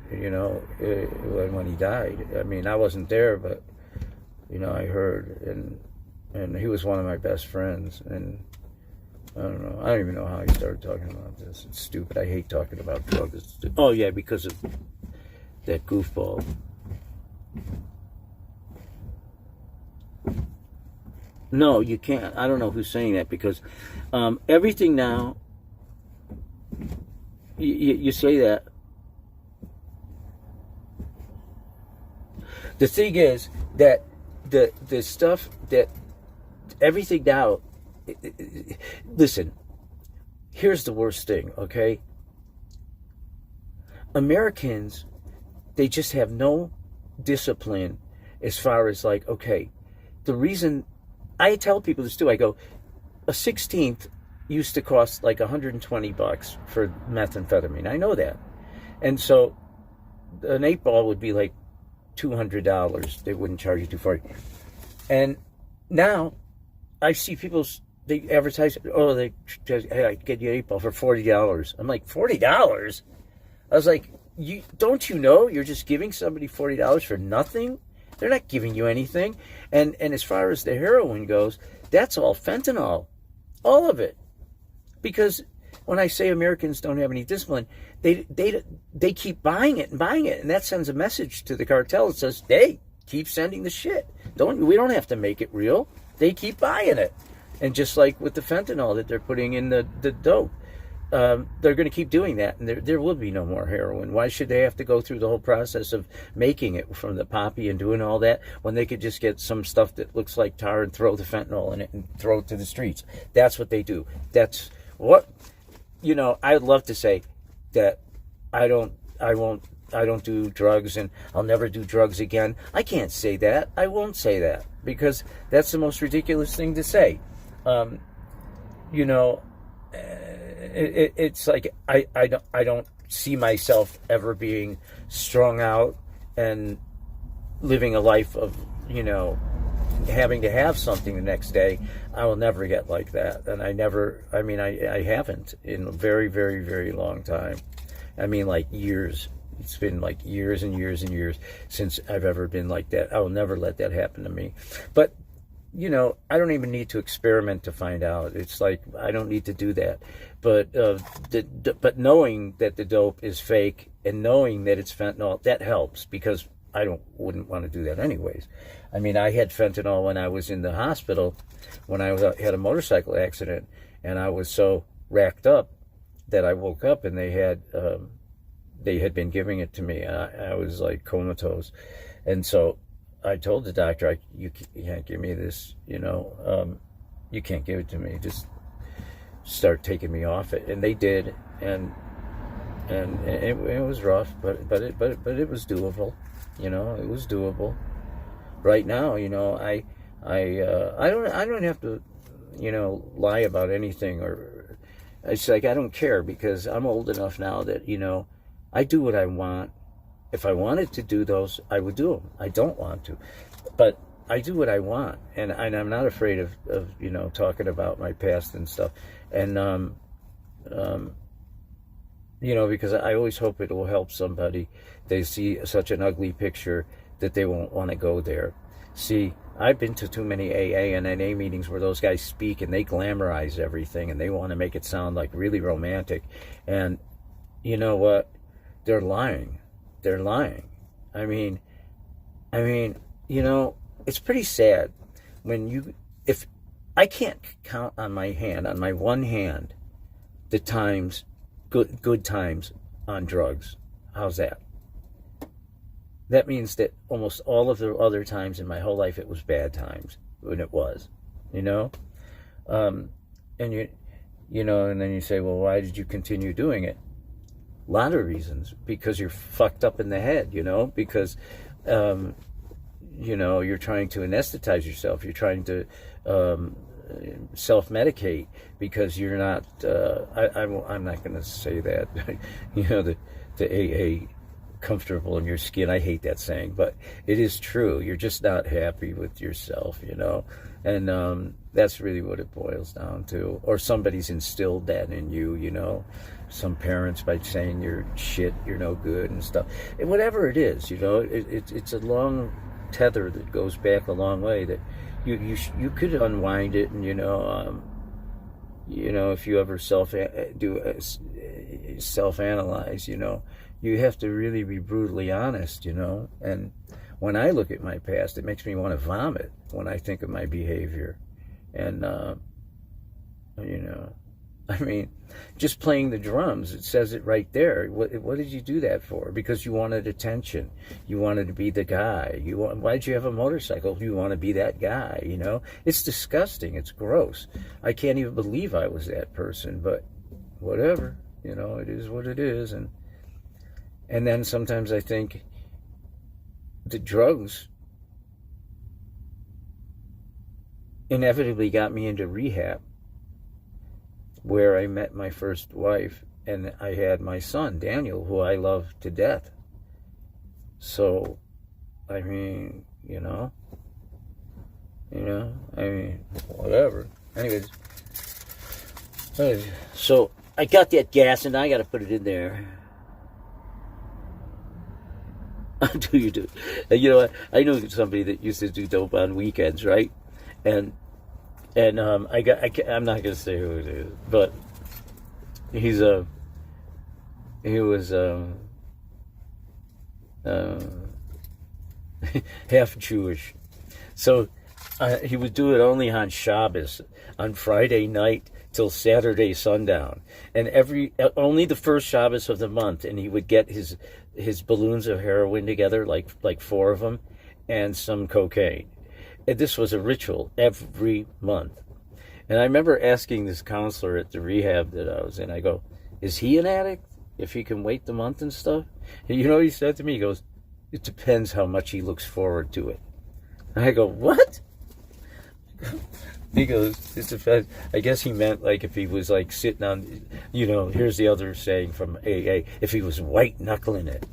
when he died. I mean, I wasn't there, but, I heard. And he was one of my best friends. And I don't know. I don't even know how he started talking about this. It's stupid. I hate talking about drugs. Oh, yeah, because of that goofball. No, you can't. I don't know who's saying that, because everything now, you say that. The thing is that the stuff that everything now, listen, here's the worst thing, okay? Americans, they just have no discipline as far as like, okay, the reason, I tell people this too, I go, a 16th used to cost like $120 for methamphetamine. I know that. And so an 8-ball would be like $200. They wouldn't charge you $240. And now I see people, they advertise, hey, I get you an 8-ball for $40. I'm like, $40? I was like, don't you know you're just giving somebody $40 for nothing? They're not giving you anything. And as far as the heroin goes, that's all fentanyl. All of it. Because when I say Americans don't have any discipline, they keep buying it, and that sends a message to the cartel that says, hey, keep sending the shit. We don't have to make it real. They keep buying it. And just like with the fentanyl that they're putting in the dope, they're going to keep doing that, and there will be no more heroin. Why should they have to go through the whole process of making it from the poppy and doing all that when they could just get some stuff that looks like tar and throw the fentanyl in it and throw it to the streets? That's what they do. That's what, I'd love to say that I don't do drugs and I'll never do drugs again. I can't say that. I won't say that, because that's the most ridiculous thing to say. It's like I don't see myself ever being strung out and living a life of having to have something the next day. I will never get like that, and I haven't in a very, very, very long time. I mean, like years. It's been like years and years and years since I've ever been like that. I will never let that happen to me. But I don't even need to experiment to find out. It's like I don't need to do that. But but knowing that the dope is fake and knowing that it's fentanyl, that helps, because I wouldn't want to do that anyways. I mean, I had fentanyl when I was in the hospital, when I had a motorcycle accident, and I was so racked up that I woke up and they had been giving it to me. I was like comatose, and so I told the doctor, you can't give me this, you can't give it to me. Just start taking me off it, and they did, and it was rough, but it was doable, it was doable. Right now, I don't have to, lie about anything, or it's like I don't care, because I'm old enough now that I do what I want. If I wanted to do those, I would do them. I don't want to, but I do what I want, and I'm not afraid of talking about my past and stuff, and because I always hope it will help somebody. They see such an ugly picture that they won't want to go there. See, I've been to too many AA and NA meetings where those guys speak and they glamorize everything and they want to make it sound like really romantic, and you know what? They're lying. They're lying. I mean, it's pretty sad if I can't count on my one hand, the times, good times on drugs. How's that? That means that almost all of the other times in my whole life, it was bad times, when it was, and and then you say, well, why did you continue doing it? A lot of reasons. Because you're fucked up in the head, because you're trying to anesthetize yourself, you're trying to self-medicate, because you're not I'm not going to say that the AA comfortable in your skin. I hate that saying, but it is true. You're just not happy with yourself, and that's really what it boils down to. Or somebody's instilled that in you, some parents, by saying you're shit, you're no good and stuff, and whatever it is, it's a long tether that goes back a long way, that you could unwind it, and if you ever self-analyze, you have to really be brutally honest, and when I look at my past, it makes me want to vomit when I think of my behavior. And just playing the drums, it says it right there. What did you do that for? Because you wanted attention. You wanted to be the guy. Why'd you have a motorcycle? You want to be that guy, It's disgusting. It's gross. I can't even believe I was that person, but whatever, it is what it is. And then sometimes I think the drugs inevitably got me into rehab, where I met my first wife, and I had my son, Daniel, who I love to death. So, whatever. Anyways, so I got that gas, and I got to put it in there. Do you do? I know somebody that used to do dope on weekends, right? And I'm not gonna say who it is, but he was half Jewish, so he would do it only on Shabbos, on Friday night till Saturday sundown, and only the first Shabbos of the month, and he would get his balloons of heroin together, like 4 of them, and some cocaine. And this was a ritual every month. And I remember asking this counselor at the rehab that I was in, I go, is he an addict if he can wait the month and stuff? And he said to me, he goes, it depends how much he looks forward to it. And I go, what? He goes, it depends. I guess he meant like if he was like sitting on, here's the other saying from AA, if he was white knuckling it,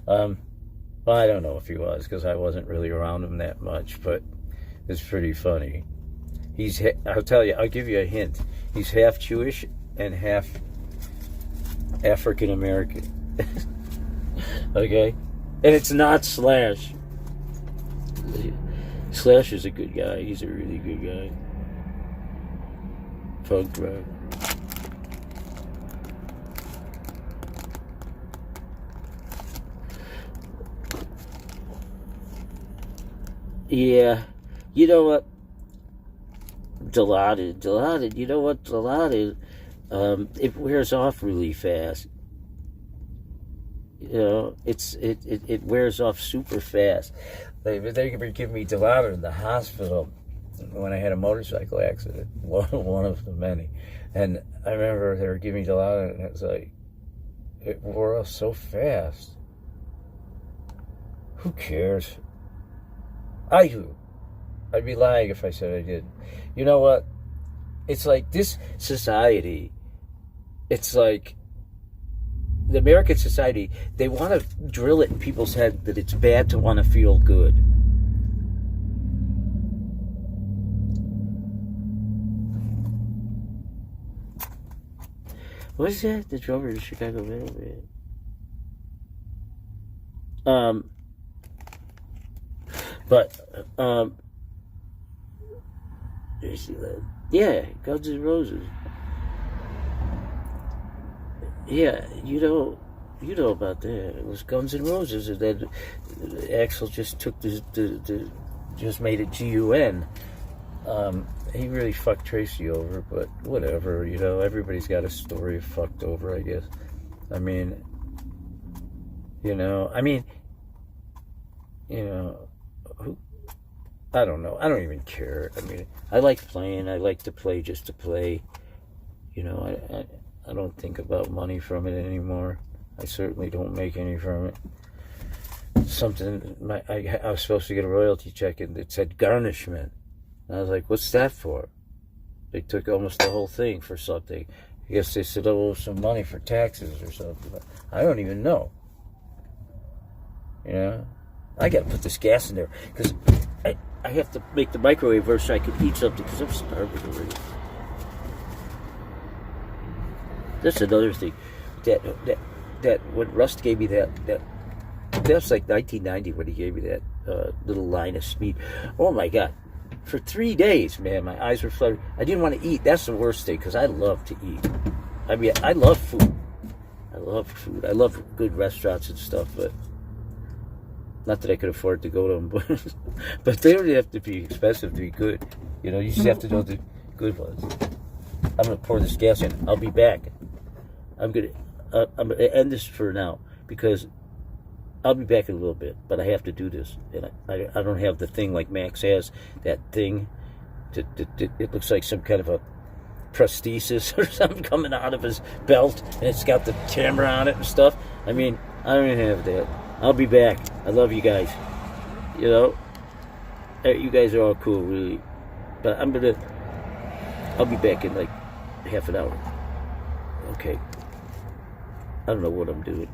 Well, I don't know if he was, because I wasn't really around him that much, but it's pretty funny. I'll tell you, I'll give you a hint. He's half Jewish and half African American. Okay? And it's not Slash. Slash is a good guy. He's a really good guy. Punk rock. Yeah. You know what? Dilaudid. You know what? Dilaudid, it wears off really fast. You know, it wears off super fast. They were giving me Dilaudid in the hospital when I had a motorcycle accident, one of the many. And I remember they were giving me Dilaudid, and it was like, it wore off so fast. Who cares? I do. I'd be lying if I said I did. You know what? It's like this society, it's like the American society, they want to drill it in people's head that it's bad to want to feel good. What is that? The drummer of the Chicago Metal Band. Yeah, Guns N' Roses. Yeah, you know about that. It was Guns N' Roses, and then Axl just took just made it GUN. He really fucked Tracy over, but whatever, you know. Everybody's got a story of fucked over, I guess. I mean, you know, I don't know. I don't even care. I mean, I like playing. I like to play just to play. You know, I don't think about money from it anymore. I certainly don't make any from it. I was supposed to get a royalty check, and it said garnishment. And I was like, what's that for? They took almost the whole thing for something. I guess they said, oh, some money for taxes or something. But I don't even know. You know? I got to put this gas in there, because I have to make the microwave first so I can eat something, because I'm starving already. That's another thing. That when Rust gave me that's like 1990 when he gave me that little line of speed. Oh my God. For 3 days, man, my eyes were fluttering. I didn't want to eat. That's the worst thing, because I love to eat. I mean, I love food. I love good restaurants and stuff, but not that I could afford to go to them, but they don't have to be expensive to be good. You know, you just have to know the good ones. I'm going to pour this gas in. I'll be back. I'm going to end this for now, because I'll be back in a little bit, but I have to do this. And I don't have the thing like Max has, that thing. It looks like some kind of a prosthesis or something coming out of his belt, and it's got the camera on it and stuff. I mean, I don't even have that. I'll be back. I love you guys. You know, you guys are all cool, really. But I'll be back in like half an hour. Okay. I don't know what I'm doing.